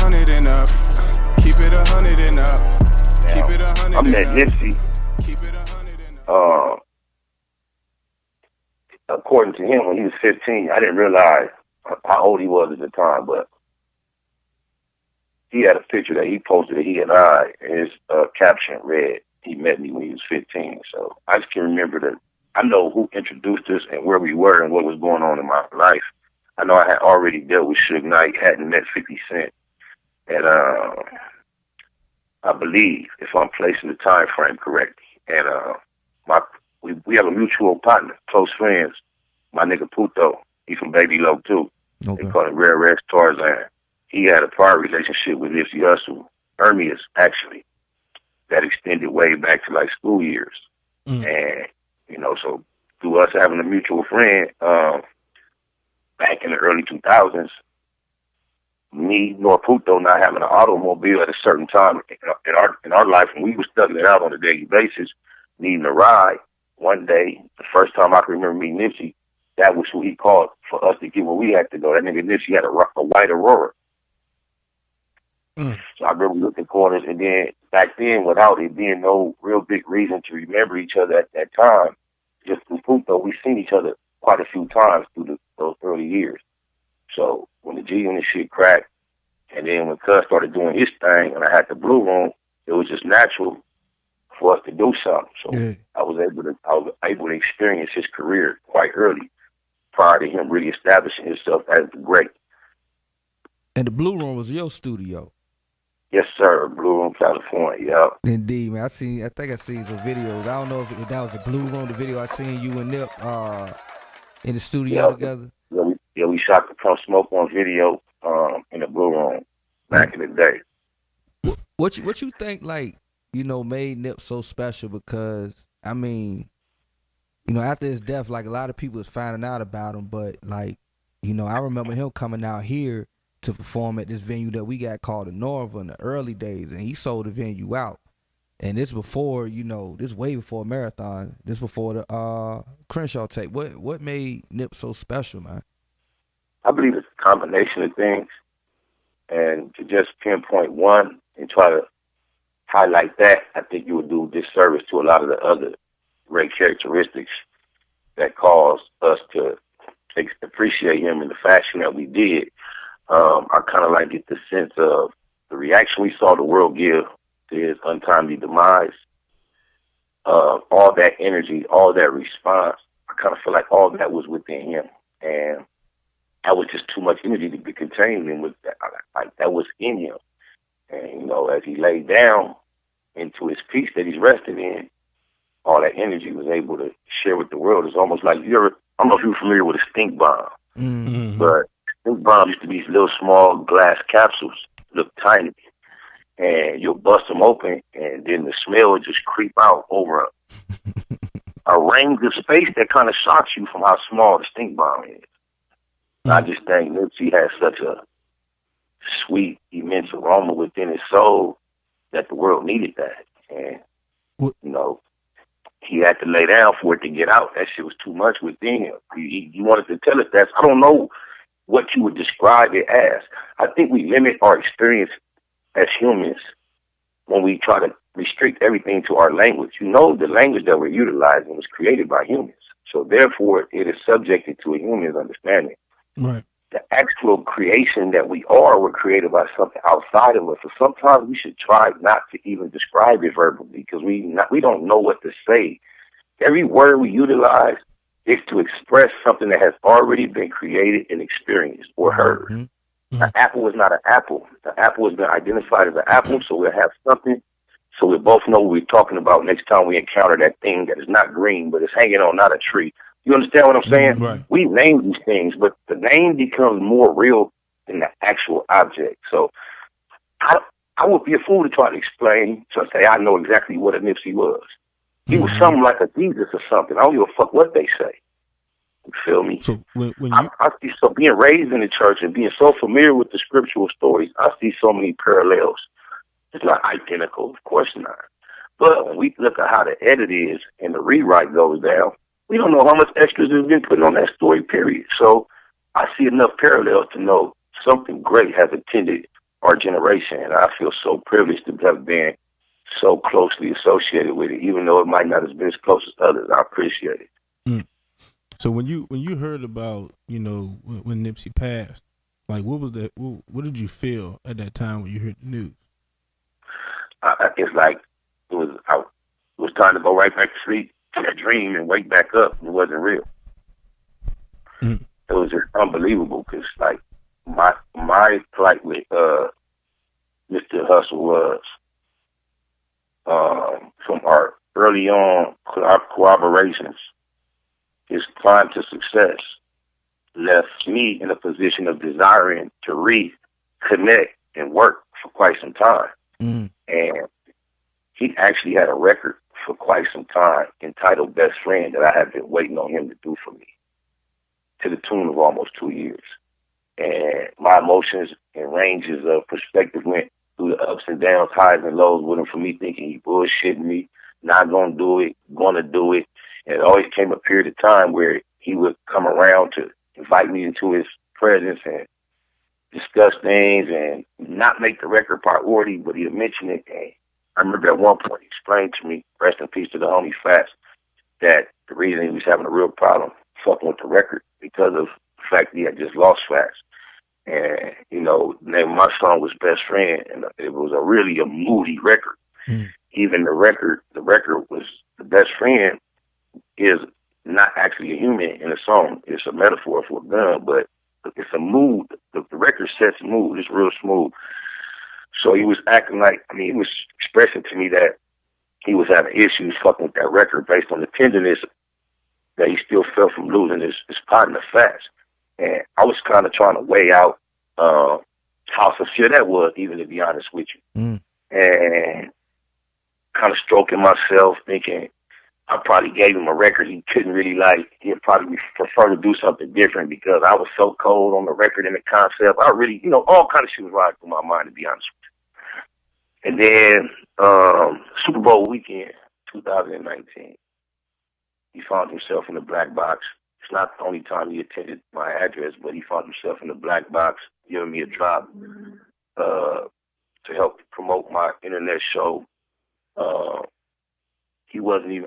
100 and up. Keep it 100 and up. Keep it 100 and up. I met Nipsey. Keep it 100 and up. According to him, when he was 15, I didn't realize how old he was at the time, but he had a picture that he posted of he and I, and his caption read, "He met me when he was 15." So I just can remember that. I know who introduced us and where we were and what was going on in my life. I know I had already dealt with Suge Knight, hadn't met 50 Cent. And I believe, if I'm placing the time frame correctly, and we have a mutual partner, close friends, my nigga Puto. He's from Baby Low too. Okay. They call it Rare Rex Tarzan. He had a prior relationship with Nipsey Hussle, Hermes actually, that extended way back to like school years. And, you know, so through us having a mutual friend, back in the early 2000s, me nor Puto not having an automobile at a certain time in our life, when we were studying it out on a daily basis, needing a ride, one day, the first time I can remember meeting Nipsey, that was who he called for us to get where we had to go. That nigga Nipsey had a white Aurora. So I remember looking corners, and then back then, without it being no real big reason to remember each other at that time, just through Puto, we seen each other quite a few times through those early years. So when the G-Unit shit cracked, and then when Cuz started doing his thing, and I had the Blue Room, it was just natural for us to do something. So I was able to experience his career quite early, prior to him really establishing himself as the great. And the Blue Room was your studio. Yes, sir. Blue Room, California. Yeah. Indeed, man. I think I seen some videos. I don't know if that was the Blue Room, the video I seen you and Nip in the studio together. Yeah, we shot the Pump Smoke on video in the Blue Room back in the day. What you think, like, you know, made Nip so special? Because, I mean, you know, after his death, like, a lot of people was finding out about him, but, like, you know, I remember him coming out here to perform at this venue that we got called the Norva in the early days, and he sold the venue out. And this before, you know, this way before Marathon, this before the Crenshaw tape. What made Nip so special, man? I believe it's a combination of things, and to just pinpoint one and try to highlight that, I think you would do disservice to a lot of the other great characteristics that caused us to appreciate him in the fashion that we did. I kind of like get the sense of the reaction we saw the world give to his untimely demise. All that energy, all that response, I kind of feel like all that was within him, and that was just too much energy to be contained in. With that, like that was in him, and you know, as he laid down into his peace that he's resting in, all that energy was able to share with the world. It's almost like I don't know if you're familiar with a stink bomb, but stink bombs used to be these little small glass capsules, look tiny, and you'll bust them open, and then the smell would just creep out over a range of space that kind of shocks you from how small the stink bomb is. I just think Nipsey has such a sweet, immense aroma within his soul that the world needed that. And, you know, he had to lay down for it to get out. That shit was too much within him. He wanted to tell us that. I don't know what you would describe it as. I think we limit our experience as humans when we try to restrict everything to our language. You know, the language that we're utilizing was created by humans. So therefore, it is subjected to a human's understanding. Right. The actual creation that we are were created by something outside of us. So sometimes we should try not to even describe it verbally because we don't know what to say. Every word we utilize is to express something that has already been created and experienced or heard. An apple is not an apple. The apple has been identified as an apple, so we'll have something so we both know what we're talking about next time we encounter that thing that is not green, but it's hanging on not a tree. You understand what I'm saying? Right. We name these things, but the name becomes more real than the actual object. So I would be a fool to try to explain, to say I know exactly what a Nipsey was. He was something like a Jesus or something. I don't give a fuck what they say. You feel me? So when you... I see, so being raised in the church and being so familiar with the scriptural stories, I see so many parallels. It's not identical, of course not. But when we look at how the edit is and the rewrite goes down, we don't know how much extras has been put on that story, period. So I see enough parallels to know something great has attended our generation, and I feel so privileged to have been so closely associated with it, even though it might not have been as close as others. I appreciate it. Mm. So when you heard about, when Nipsey passed, like, what was that? What did you feel at that time when you heard the news? It's like it was time to go right back to sleep, to that dream, and wake back up. It wasn't real. Mm. It was just unbelievable because, like, my plight with Mr. Hussle was from our early on collaborations. His climb to success left me in a position of desiring to reconnect and work for quite some time. Mm. And he actually had a record for quite some time entitled Best Friend that I had been waiting on him to do for me, to the tune of almost 2 years. And my emotions and ranges of perspective went through the ups and downs, highs and lows with him, for me thinking he bullshitting me, not gonna do it, gonna do it. And it always came a period of time where he would come around to invite me into his presence and discuss things and not make the record priority, but he'd mention it. And I remember at one point he explained to me, rest in peace to the homie Fats, that the reason he was having a real problem fucking with the record because of the fact that he had just lost Fats. And, the name of my song was Best Friend, and it was a moody record. Mm. Even the record was, the best friend is not actually a human in a song. It's a metaphor for a gun, but it's a mood. The record sets a mood. It's real smooth. So he was acting like, he was expressing to me that he was having issues fucking with that record based on the tenderness that he still felt from losing his partner Fats. And I was kind of trying to weigh out how sincere that was, even to be honest with you. Mm. And kind of stroking myself, thinking I probably gave him a record he couldn't really like. He'd probably prefer to do something different because I was so cold on the record and the concept. I really, all kind of shit was riding through my mind, to be honest with you. And then Super Bowl weekend, 2019, he found himself in the black box. It's not the only time he attended my address, but he found himself in the black box, giving me a drop to help promote my internet show. I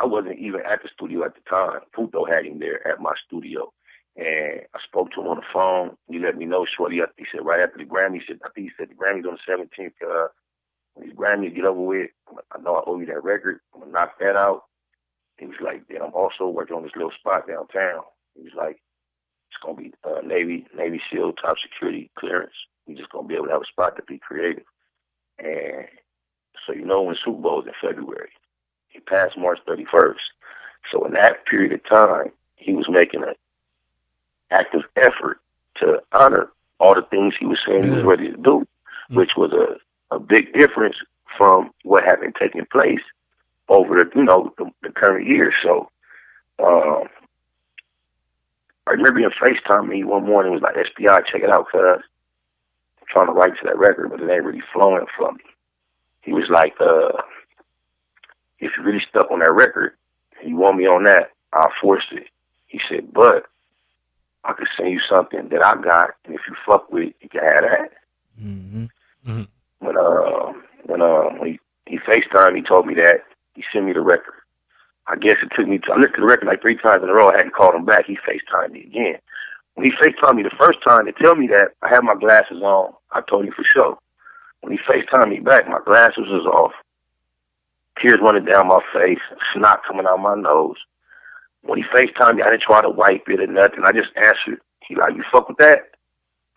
wasn't even at the studio at the time. Puto had him there at my studio. And I spoke to him on the phone. He let me know shortly after. He said, right after the Grammy, I think he said the Grammy's on the 17th. When these Grammys get over with, I know I owe you that record. I'm going to knock that out. He was like, then I'm also working on this little spot downtown. He was like, it's going to be Navy SEAL top security clearance. We're just going to be able to have a spot to be creative. And so when Super Bowl is in February, he passed March 31st. So in that period of time, he was making an active effort to honor all the things he was saying he was ready to do, which was a big difference from what had been taking place over the current year. So I remember him FaceTime me one morning. He was like, SPI, check it out, cuz I'm trying to write to that record, but it ain't really flowing for me. He was like, if you're really stuck on that record and you want me on that, I'll force it. He said, but I could send you something that I got, and if you fuck with it, you can have that. Mm-hmm. Mm-hmm. When he FaceTimed, he told me that. He sent me the record. I guess it took me I listened to the record like 3 times in a row. I hadn't called him back. He FaceTimed me again. When he FaceTimed me the first time to tell me that, I had my glasses on. I told him for sure. When he FaceTimed me back, my glasses was off. Tears running down my face, snot coming out my nose. When he FaceTimed me, I didn't try to wipe it or nothing. I just answered. He like, you fuck with that?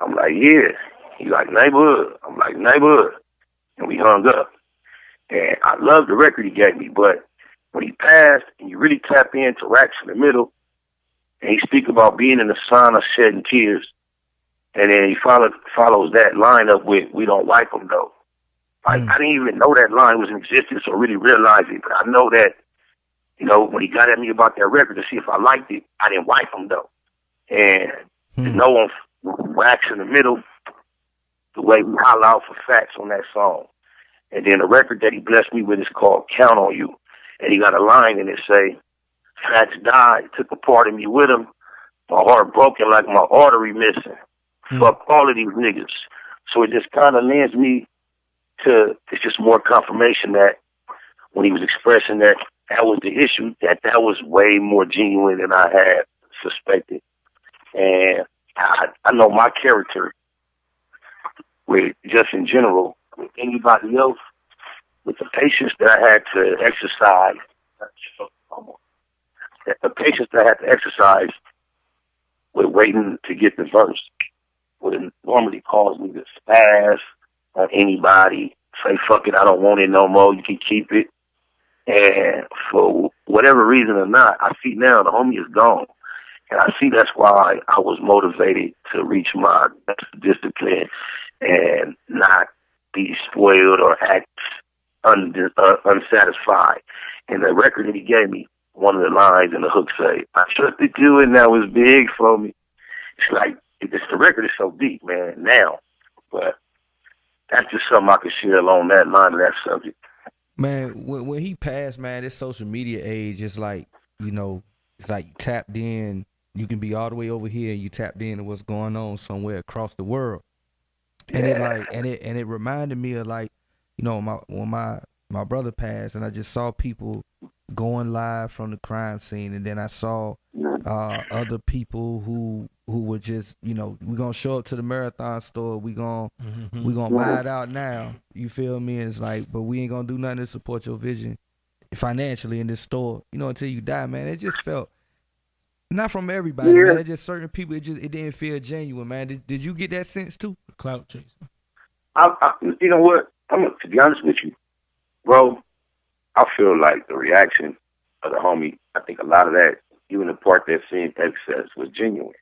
I'm like, yeah. He like, neighborhood. I'm like, neighborhood. And we hung up. And I love the record he gave me, but when he passed and you really tap into Racks in the Middle, and he speak about being in the sun of shedding tears, and then he follows that line up with, we don't wipe them though. I didn't even know that line was in existence or really realize it, but I know that, when he got at me about that record to see if I liked it, I didn't wipe them though. And to know on Racks in the Middle, the way we holler out for facts on that song. And then the record that he blessed me with is called Count on You. And he got a line in it say, Fats died, took a part of me with him. My heart broken like my artery missing. Fuck all of these niggas. So it just kind of lends me to, it's just more confirmation that when he was expressing that was the issue, that was way more genuine than I had suspected. And I know my character, with just in general, with anybody else, with the patience that I had to exercise, with waiting to get the verse, would normally cause me to spaz on anybody, say, fuck it, I don't want it no more, you can keep it. And for whatever reason or not, I see now the homie is gone. And I see that's why I was motivated to reach my discipline and not be spoiled or act unsatisfied. And the record that he gave me, one of the lines in the hook say, I trusted you and that was big for me. It's like, the record is so deep, man, now. But that's just something I could share along that line of that subject. Man, when he passed, man, this social media age is like, it's like you tapped in. You can be all the way over here and you tapped into what's going on somewhere across the world. And it reminded me of when my brother passed and I just saw people going live from the crime scene, and then I saw other people who were just, we're gonna show up to the marathon store, we gonna buy it out now. You feel me? And it's like, but we ain't gonna do nothing to support your vision financially in this store, until you die, man. It just felt, not from everybody, man. It just certain people. It didn't feel genuine, man. Did you get that sense too? Clout chasing. You know what? To be honest with you, bro, I feel like the reaction of the homie, I think a lot of that, even the part that seemed excess, was genuine.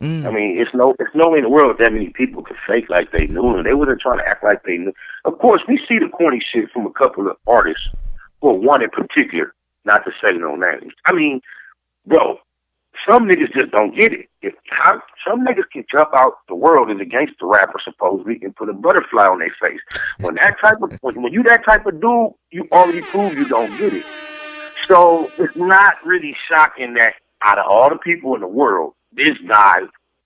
I mean, it's no way in the world that many people could fake like they knew him. They wasn't trying to act like they knew. Of course, we see the corny shit from a couple of artists, or one in particular, not to say no names. I mean, bro, some niggas just don't get it. Some niggas can jump out the world as a gangster rapper, supposedly, and put a butterfly on their face. When you that type of dude, you already prove you don't get it. So it's not really shocking that out of all the people in the world, this guy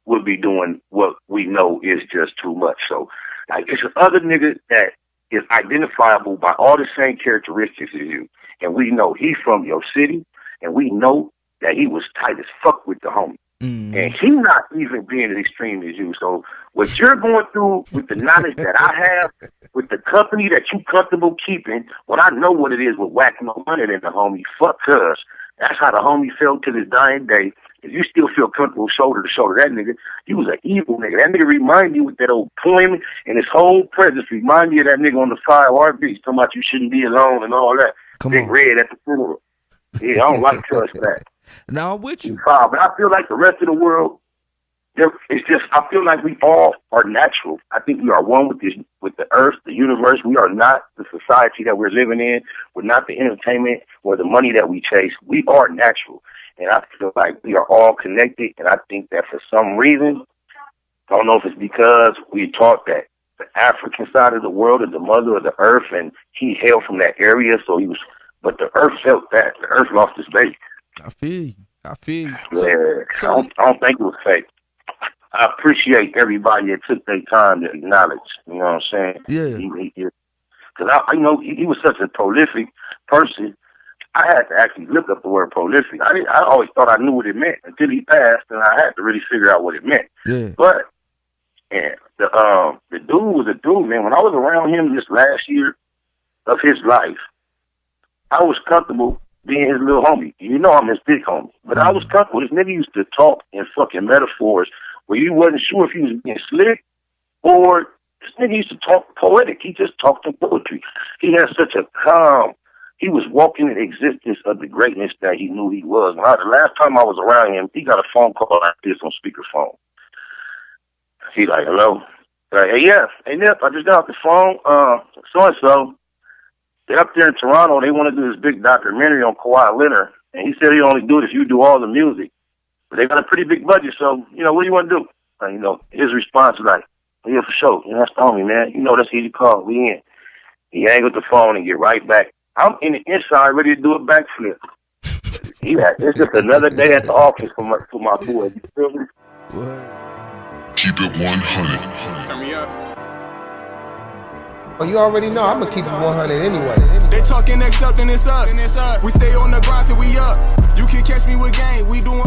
would be doing what we know is just too much. So, like, it's other niggas that is identifiable by all the same characteristics as you. And we know he's from your city, and we know that he was tight as fuck with the homie. And he not even being as extreme as you. So what you're going through with the knowledge that I have, with the company that you comfortable keeping, when I know what it is with whacking no money in the homie, fuck us. That's how the homie felt to this dying day. If you still feel comfortable shoulder to shoulder, that nigga, he was an evil nigga. That nigga remind you with that old poem and his whole presence remind you of that nigga on the 5 RBs talking about you shouldn't be alone and all that. Big red at the funeral. Yeah, I don't like to trust that. Now I'm with you. But I feel like the rest of the world, I feel like we all are natural. I think we are one with the earth, the universe. We are not the society that we're living in. We're not the entertainment or the money that we chase. We are natural. And I feel like we are all connected. And I think that for some reason, I don't know if it's because we taught that the African side of the world is the mother of the earth, and he hailed from that area, but the earth felt that. The earth lost its baby. I feel you. Yeah, I don't think it was fake. I appreciate everybody that took their time to acknowledge. You know what I'm saying? Yeah. Because I know he was such a prolific person. I had to actually look up the word prolific. I always thought I knew what it meant until he passed, and I had to really figure out what it meant. Yeah. But the dude was a dude, man. When I was around him this last year of his life, I was comfortable being his little homie. You know I'm his big homie. But I was comfortable. This nigga used to talk in fucking metaphors where you wasn't sure if he was being slick or this nigga used to talk poetic. He just talked in poetry. He had such a calm. He was walking in existence of the greatness that he knew he was. The last time I was around him, he got a phone call like this on speakerphone. He like, hello? Like, hey, yeah. Hey, Nip, I just got off the phone. So-and-so. They're up there in Toronto. They want to do this big documentary on Kawhi Leonard. And he said he'll only do it if you do all the music. But they got a pretty big budget, so, what do you want to do? His response was like, yeah, for sure. That's the homie, man. That's easy call. We in. He hang up the phone and get right back. I'm in the inside ready to do a backflip. It's just another day at the office for my boy. You feel me? Keep it 100. Turn me up. Oh, you already know I'm gonna keep it 100 anyway. They talking accepting it's us. We stay on the grind till we up. You can catch me with gang, we doing